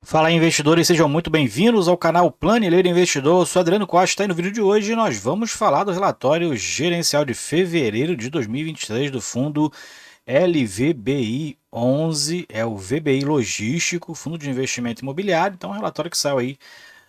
Fala investidores, sejam muito bem-vindos ao canal Planilheiro Investidor. Eu sou Adriano Costa e no vídeo de hoje nós vamos falar do relatório gerencial de fevereiro de 2023 do fundo LVBI 11, é o VBI Logístico, Fundo de Investimento Imobiliário. Então, é um relatório que saiu aí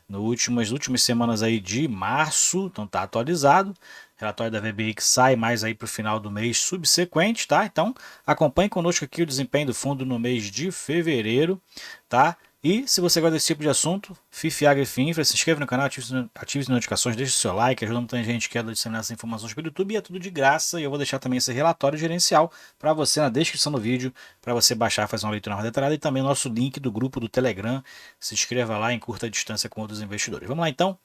nas últimas semanas aí de março, então tá atualizado. Relatório da VBI que sai mais aí para o final do mês subsequente, tá? Então acompanhe conosco aqui o desempenho do fundo no mês de fevereiro, tá? E se você gosta desse tipo de assunto, FIFIAG e Infra, se inscreva no canal, ative as notificações, deixe o seu like, ajuda muita gente que quer disseminar essas informações pelo YouTube e é tudo de graça. E eu vou deixar também esse relatório gerencial para você na descrição do vídeo, para você baixar, fazer uma leitura mais detalhada e também o nosso link do grupo do Telegram. Se inscreva lá em curta distância com outros investidores. Vamos lá então.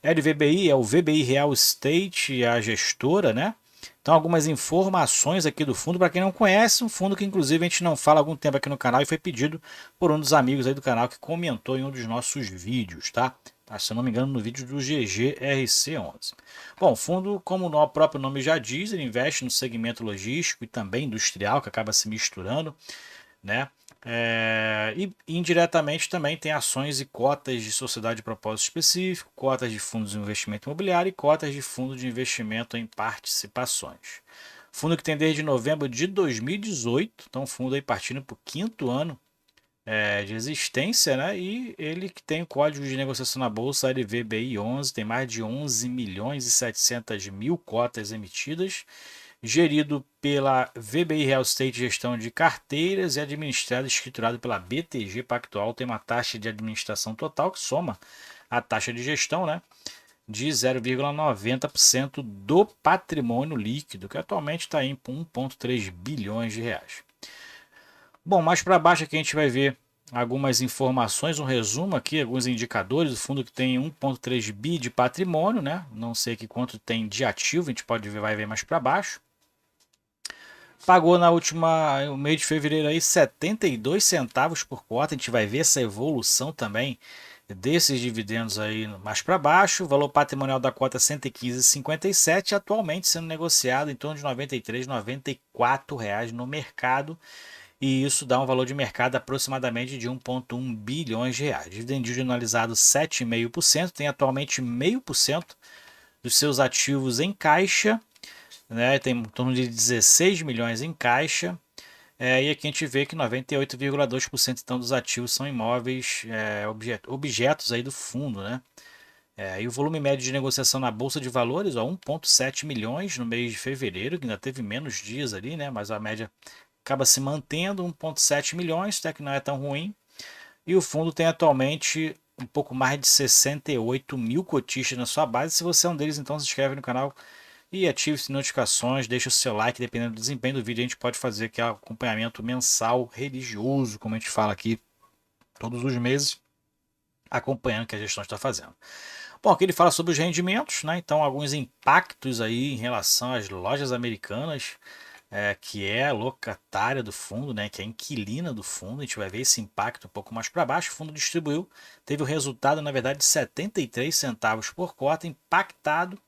LVBI é o VBI Real Estate, a gestora, né? Então, algumas informações aqui do fundo, para quem não conhece, um fundo que inclusive a gente não fala há algum tempo aqui no canal e foi pedido por um dos amigos aí do canal que comentou em um dos nossos vídeos, tá? Se eu não me engano, no vídeo do GGRC11. Bom, o fundo, como o próprio nome já diz, ele investe no segmento logístico e também industrial, que acaba se misturando, né? E indiretamente também tem ações e cotas de sociedade de propósito específico, cotas de fundos de investimento imobiliário e cotas de fundo de investimento em participações. Fundo que tem desde novembro de 2018, então fundo aí partindo para o quinto ano de existência, né? E ele que tem o código de negociação na bolsa LVBI 11, tem mais de 11 milhões e 700 mil cotas emitidas, gerido pela VBI Real Estate Gestão de Carteiras e administrado e escriturado pela BTG Pactual. Tem uma taxa de administração total que soma a taxa de gestão, né, de 0,90% do patrimônio líquido, que atualmente está em 1,3 bilhões de reais. Bom, mais para baixo aqui a gente vai ver algumas informações, um resumo aqui, alguns indicadores. O fundo que tem 1,3 bi de patrimônio, né? Não sei aqui quanto tem de ativo, a gente pode ver, vai ver mais para baixo. Pagou na última, no mês de fevereiro aí, 72 centavos por cota. A gente vai ver essa evolução também desses dividendos aí mais para baixo. O valor patrimonial da cota 115,57, atualmente sendo negociado em torno de R$ 93, R$ 94 reais no mercado. E isso dá um valor de mercado aproximadamente de 1,1 bilhões de reais. Dividend yield anualizado 7,5%, tem atualmente 0,5% dos seus ativos em caixa, né? Tem em torno de 16 milhões em caixa. E aqui a gente vê que 98,2% então dos ativos são imóveis, objetos aí do fundo, né? E o volume médio de negociação na Bolsa de Valores, 1,7 milhões no mês de fevereiro, que ainda teve menos dias ali, né? Mas a média acaba se mantendo, 1,7 milhões, até que não é tão ruim. E o fundo tem atualmente um pouco mais de 68 mil cotistas na sua base. Se você é um deles, então se inscreve no canal e ative as notificações, deixa o seu like, dependendo do desempenho do vídeo, a gente pode fazer aqui acompanhamento mensal religioso, como a gente fala aqui todos os meses, acompanhando o que a gestão está fazendo. Bom, aqui ele fala sobre os rendimentos, né? Então, alguns impactos aí em relação às lojas americanas, que é a locatária do fundo, né? Que é a inquilina do fundo. A gente vai ver esse impacto um pouco mais para baixo. O fundo distribuiu, teve o resultado, na verdade, de 73 centavos por cota, impactado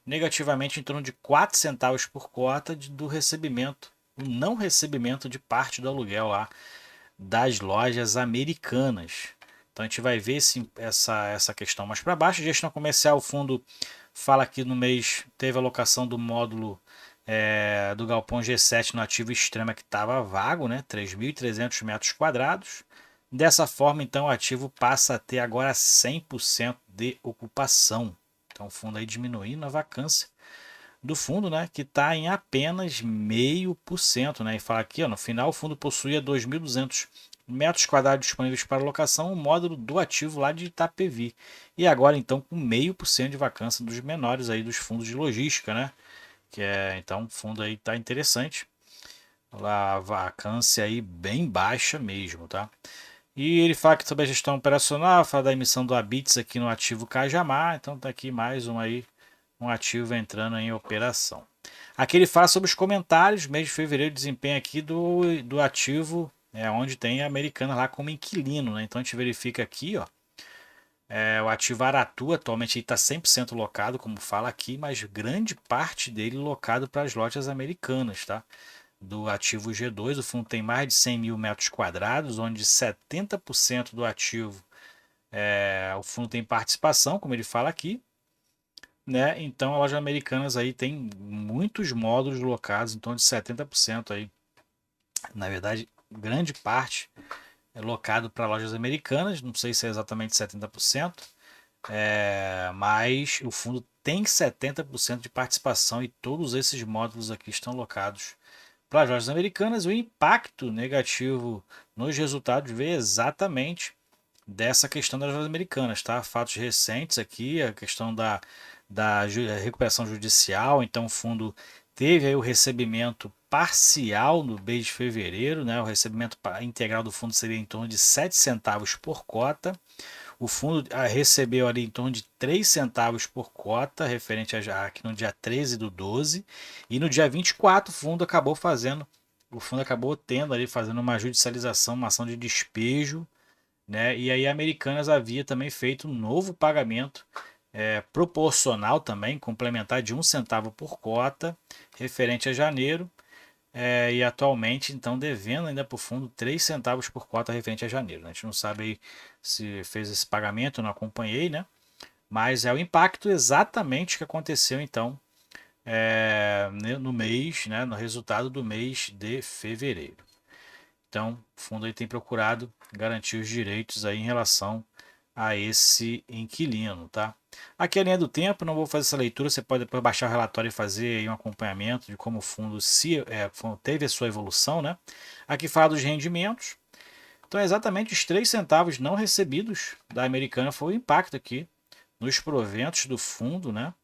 negativamente em torno de 4 centavos por cota do recebimento, o não recebimento de parte do aluguel lá das lojas americanas. Então a gente vai ver essa questão mais para baixo. Gestão comercial, o fundo fala que no mês teve a alocação do módulo do galpão G7 no ativo extrema que estava vago, né? 3.300 metros quadrados. Dessa forma, então, o ativo passa a ter agora 100% de ocupação. Então, o fundo aí diminuindo a vacância do fundo, né, que está em apenas 0,5%, né, e fala aqui, ó, no final o fundo possuía 2.200 metros quadrados disponíveis para locação, o módulo do ativo lá de Itapevi. E agora então com 0,5% de vacância dos menores aí dos fundos de logística, né? Então o fundo aí tá interessante. A vacância aí bem baixa mesmo, tá? E ele fala que sobre a gestão operacional, fala da emissão do Habits aqui no ativo Cajamar, então tá aqui mais um aí, um ativo entrando em operação. Aqui ele fala sobre os comentários, mês de fevereiro, desempenho aqui do ativo, onde tem a Americana lá como inquilino, né? Então a gente verifica aqui, ó, o ativo Aratu atualmente está 100% locado, como fala aqui, mas grande parte dele locado para as lojas americanas, tá? do ativo G2. O fundo tem mais de 100 mil metros quadrados, onde 70% do ativo o fundo tem participação, como ele fala aqui, né? Então a loja Americanas aí tem muitos módulos locados, em torno de 70% aí. Na verdade, grande parte é locado para lojas americanas, não sei se é exatamente 70%, mas o fundo tem 70% de participação e todos esses módulos aqui estão locados para as lojas americanas. O impacto negativo nos resultados veio exatamente dessa questão das lojas americanas, tá? Fatos recentes aqui, a questão da recuperação judicial, então o fundo teve aí o recebimento parcial no mês de fevereiro, né? O recebimento integral do fundo seria em torno de 7 centavos por cota. O fundo recebeu ali em torno de 3 centavos por cota, referente a aqui no dia 13 do 12, e no dia 24 o fundo acabou tendo ali, fazendo uma judicialização, uma ação de despejo, né? E aí a Americanas havia também feito um novo pagamento proporcional também, complementar de 1 centavo por cota, referente a janeiro, e atualmente então devendo ainda para o fundo 3 centavos por cota referente a janeiro. A gente não sabe aí se fez esse pagamento, eu não acompanhei, né? Mas é o impacto exatamente que aconteceu então no mês, né, no resultado do mês de fevereiro. Então, o fundo aí tem procurado garantir os direitos aí em relação a esse inquilino, tá? Aqui é a linha do tempo, não vou fazer essa leitura, você pode depois baixar o relatório e fazer aí um acompanhamento de como o fundo teve a sua evolução, né? Aqui fala dos rendimentos. Então, exatamente os 3 centavos não recebidos da Americana foi o impacto aqui nos proventos do fundo, né?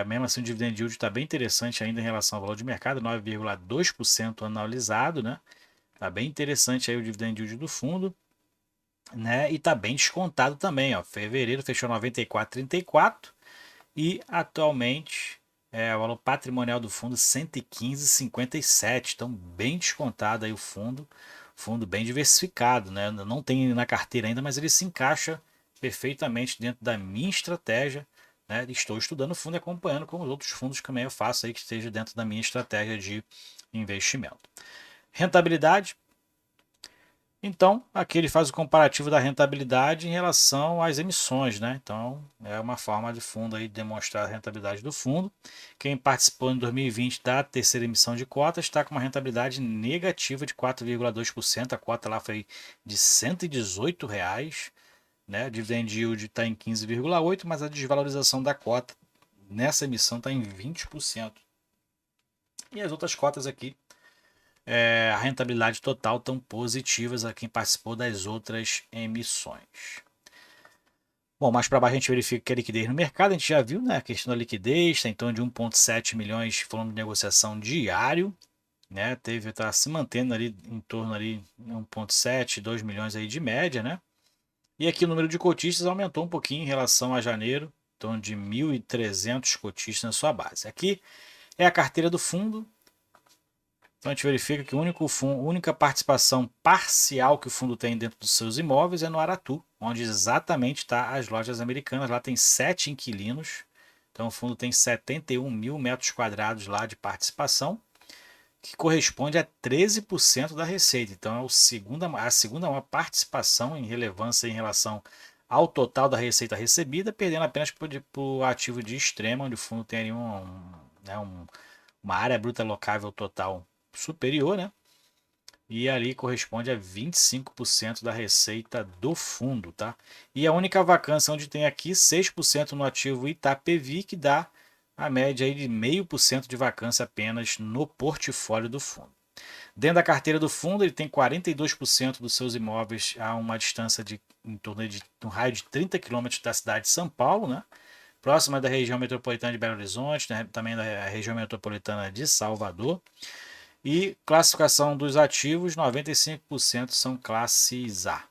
Mesmo assim, o dividend yield está bem interessante ainda em relação ao valor de mercado, 9,2% anualizado, né? Tá bem interessante aí o dividend yield do fundo, né? E tá bem descontado também, ó. Fevereiro fechou 94,34 e atualmente o valor patrimonial do fundo 115,57. Então bem descontado aí o fundo bem diversificado, né? Não tem na carteira ainda, mas ele se encaixa perfeitamente dentro da minha estratégia, né? Estou estudando o fundo e acompanhando como os outros fundos que também eu faço aí que esteja dentro da minha estratégia de investimento. Rentabilidade. Então, aqui ele faz o comparativo da rentabilidade em relação às emissões, né? Então, é uma forma de fundo aí de demonstrar a rentabilidade do fundo. Quem participou em 2020 da terceira emissão de cotas está com uma rentabilidade negativa de 4,2%. A cota lá foi de R$ 118, né? O dividend yield está em 15,8%, mas a desvalorização da cota nessa emissão está em 20%. E as outras cotas aqui a rentabilidade total tão positivas a quem participou das outras emissões. Bom, mais para baixo a gente verifica que a liquidez no mercado, a gente já viu, né? A questão da liquidez, está em torno de 1,7 milhões falando de negociação diário, né? Está se mantendo ali em torno ali 1,7, 2 milhões aí de média, né? E aqui o número de cotistas aumentou um pouquinho em relação a janeiro, em torno de 1.300 cotistas na sua base. Aqui é a carteira do fundo. Então a gente verifica que a única participação parcial que o fundo tem dentro dos seus imóveis é no Aratu, onde exatamente está as lojas americanas. Lá tem 7 inquilinos, então o fundo tem 71 mil metros quadrados lá de participação, que corresponde a 13% da receita. Então é a segunda maior participação em relevância em relação ao total da receita recebida, perdendo apenas para o ativo de extrema, onde o fundo tem ali uma área bruta locável total superior, né? E ali corresponde a 25% da receita do fundo, tá? E a única vacância onde tem aqui 6% no ativo Itapevi, que dá a média aí de 0,5% de vacância apenas no portfólio do fundo. Dentro da carteira do fundo, ele tem 42% dos seus imóveis a uma distância de em torno de um raio de 30 km da cidade de São Paulo, né? Próxima da região metropolitana de Belo Horizonte, né? Também da região metropolitana de Salvador. E classificação dos ativos, 95% são classes A.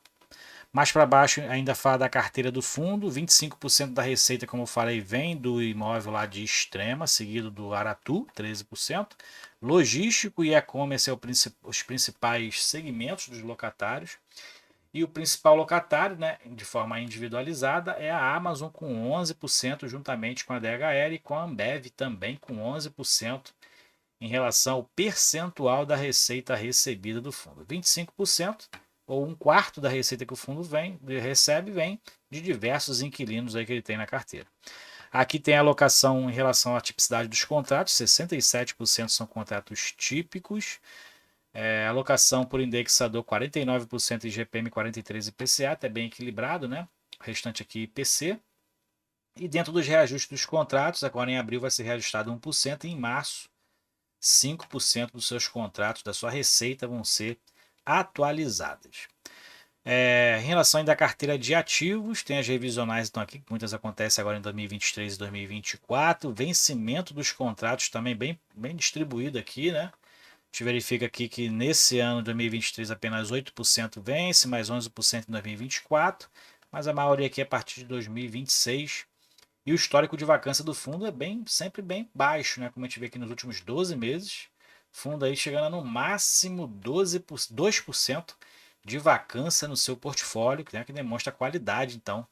Mais para baixo ainda fala da carteira do fundo, 25% da receita, como eu falei, vem do imóvel lá de Extrema, seguido do Aratu, 13%. Logístico e e-commerce os principais segmentos dos locatários. E o principal locatário, né, de forma individualizada, é a Amazon com 11%, juntamente com a DHL e com a Ambev também com 11%. em relação ao percentual da receita recebida do fundo. 25%, ou um quarto da receita que o fundo recebe, vem de diversos inquilinos aí que ele tem na carteira. Aqui tem a alocação em relação à tipicidade dos contratos, 67% são contratos típicos, alocação por indexador 49% IGPM, 43% IPCA, até bem equilibrado, né? O restante aqui IPC. E dentro dos reajustes dos contratos, agora em abril vai ser reajustado 1%, e em março 5% dos seus contratos, da sua receita, vão ser atualizadas. Em relação ainda à carteira de ativos, tem as revisionais então aqui, que muitas acontecem agora em 2023 e 2024. Vencimento dos contratos também bem distribuído aqui, né? A gente verifica aqui que nesse ano, 2023, apenas 8% vence, mais 11% em 2024, mas a maioria aqui é a partir de 2026. E o histórico de vacância do fundo é sempre bem baixo, né? Como a gente vê aqui nos últimos 12 meses, fundo aí chegando a no máximo 2% de vacância no seu portfólio, né? Que demonstra a qualidade, então,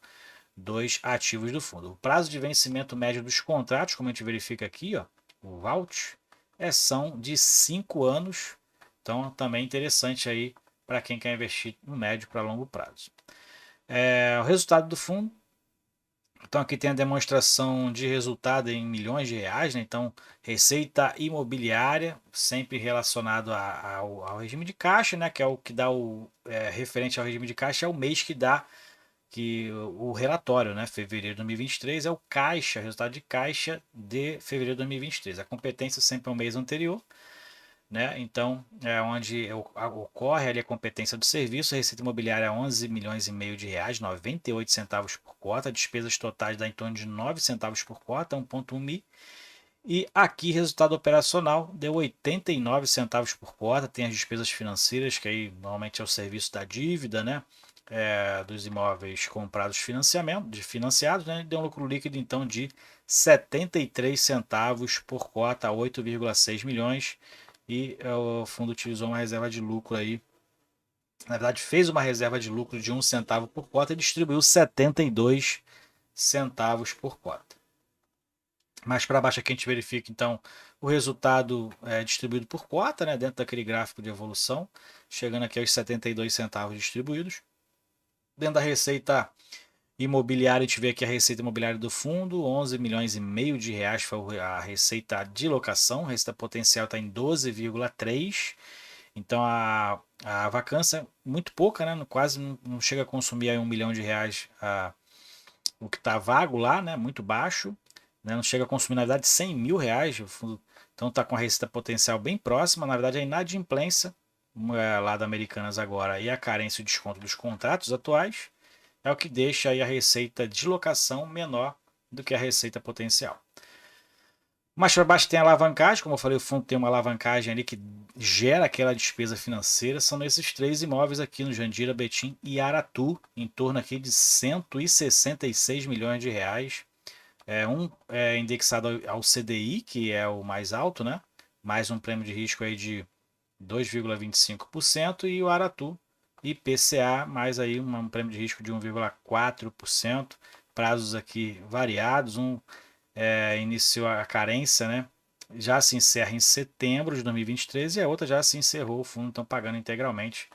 dos ativos do fundo. O prazo de vencimento médio dos contratos, como a gente verifica aqui, ó, o VALT, são de 5 anos, então também interessante aí para quem quer investir no médio para longo prazo. O resultado do fundo. Então aqui tem a demonstração de resultado em milhões de reais, né? Então receita imobiliária, sempre relacionado ao regime de caixa, né? Que é o que dá referente ao regime de caixa, é o mês que dá o relatório, né? Fevereiro de 2023 é o caixa, resultado de caixa de fevereiro de 2023. A competência sempre é o mês anterior, né? Então, é onde ocorre ali a competência do serviço. A receita imobiliária é 11 milhões e meio de reais, 98 centavos por cota, despesas totais dá em torno de 9 centavos por cota, 1,1 mi. E aqui, resultado operacional, deu 89 centavos por cota. Tem as despesas financeiras, que aí normalmente é o serviço da dívida, né? Dos imóveis comprados financiados, né? Deu um lucro líquido então de 73 centavos por cota, 8,6 milhões. E o fundo utilizou uma reserva de lucro aí. Na verdade, fez uma reserva de lucro de 1 centavo por cota e distribuiu 72 centavos por cota. Mais para baixo aqui a gente verifica então o resultado distribuído por cota, né, dentro daquele gráfico de evolução, chegando aqui aos 72 centavos distribuídos. Dentro da receita imobiliária, a gente vê aqui a receita imobiliária do fundo, 11 milhões e meio de reais foi a receita de locação, a receita potencial está em 12,3. Então a vacância muito pouca, né? Quase não chega a consumir aí 1 milhão de reais o que está vago lá, né? Muito baixo, né? Não chega a consumir, na verdade, 100 mil reais. Então está com a receita potencial bem próxima. Na verdade, a inadimplência lá da Americanas agora e a carência e o desconto dos contratos atuais é o que deixa aí a receita de locação menor do que a receita potencial. Mais para baixo tem a alavancagem, como eu falei, o fundo tem uma alavancagem ali que gera aquela despesa financeira. São esses 3 imóveis aqui no Jandira, Betim e Aratu, em torno aqui de 166 milhões de reais. Um é indexado ao CDI, que é o mais alto, né? Mais um prêmio de risco aí de 2,25%, e o Aratu IPCA, mais aí um prêmio de risco de 1,4%. Prazos aqui variados, iniciou a carência, né? Já se encerra em setembro de 2023 e a outra já se encerrou. O fundo estão pagando integralmente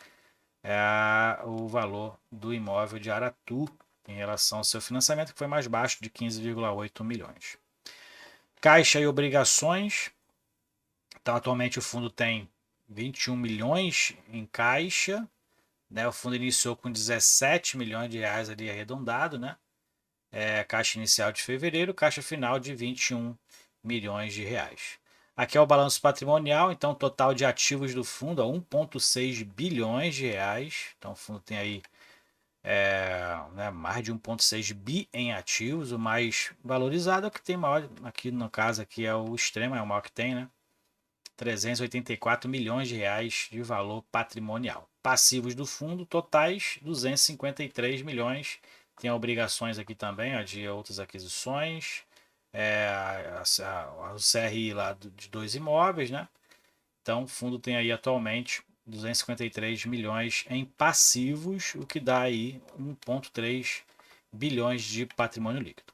o valor do imóvel de Aratu em relação ao seu financiamento, que foi mais baixo, de 15,8 milhões. Caixa e obrigações. Então, atualmente o fundo tem 21 milhões em caixa, né? O fundo iniciou com 17 milhões de reais ali arredondado, né? Caixa inicial de fevereiro, caixa final de 21 milhões de reais. Aqui é o balanço patrimonial, então total de ativos do fundo é 1,6 bilhões de reais. Então o fundo tem aí mais de 1,6 bi em ativos. O mais valorizado é o que tem maior, aqui no caso aqui é o Extrema, é o maior que tem, né? 384 milhões de reais de valor patrimonial. Passivos do fundo totais 253 milhões. Tem obrigações aqui também, de outras aquisições, o CRI lá de 2 imóveis, né? Então o fundo tem aí atualmente 253 milhões em passivos, o que dá aí 1,3 bilhões de patrimônio líquido.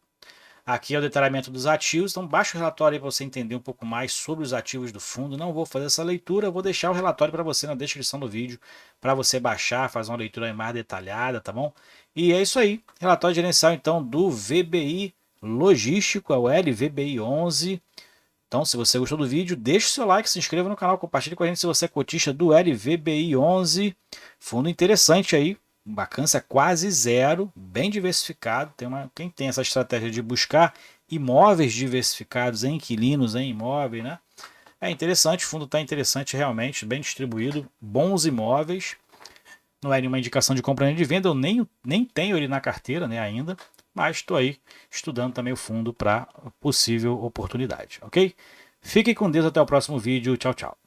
Aqui é o detalhamento dos ativos, então baixa o relatório aí para você entender um pouco mais sobre os ativos do fundo. Não vou fazer essa leitura, vou deixar o relatório para você na descrição do vídeo, para você baixar, fazer uma leitura mais detalhada, tá bom? E é isso aí, relatório gerencial então do VBI Logístico, é o LVBI 11. Então, se você gostou do vídeo, deixe o seu like, se inscreva no canal, compartilhe com a gente se você é cotista do LVBI 11. Fundo interessante aí, vacância quase zero, bem diversificado. Quem tem essa estratégia de buscar imóveis diversificados em inquilinos, em imóveis, né? É interessante, o fundo está interessante realmente, bem distribuído, bons imóveis. Não é nenhuma indicação de compra nem de venda, eu nem tenho ele na carteira, né, ainda, mas estou aí estudando também o fundo para possível oportunidade, ok? Fiquem com Deus, até o próximo vídeo, tchau, tchau.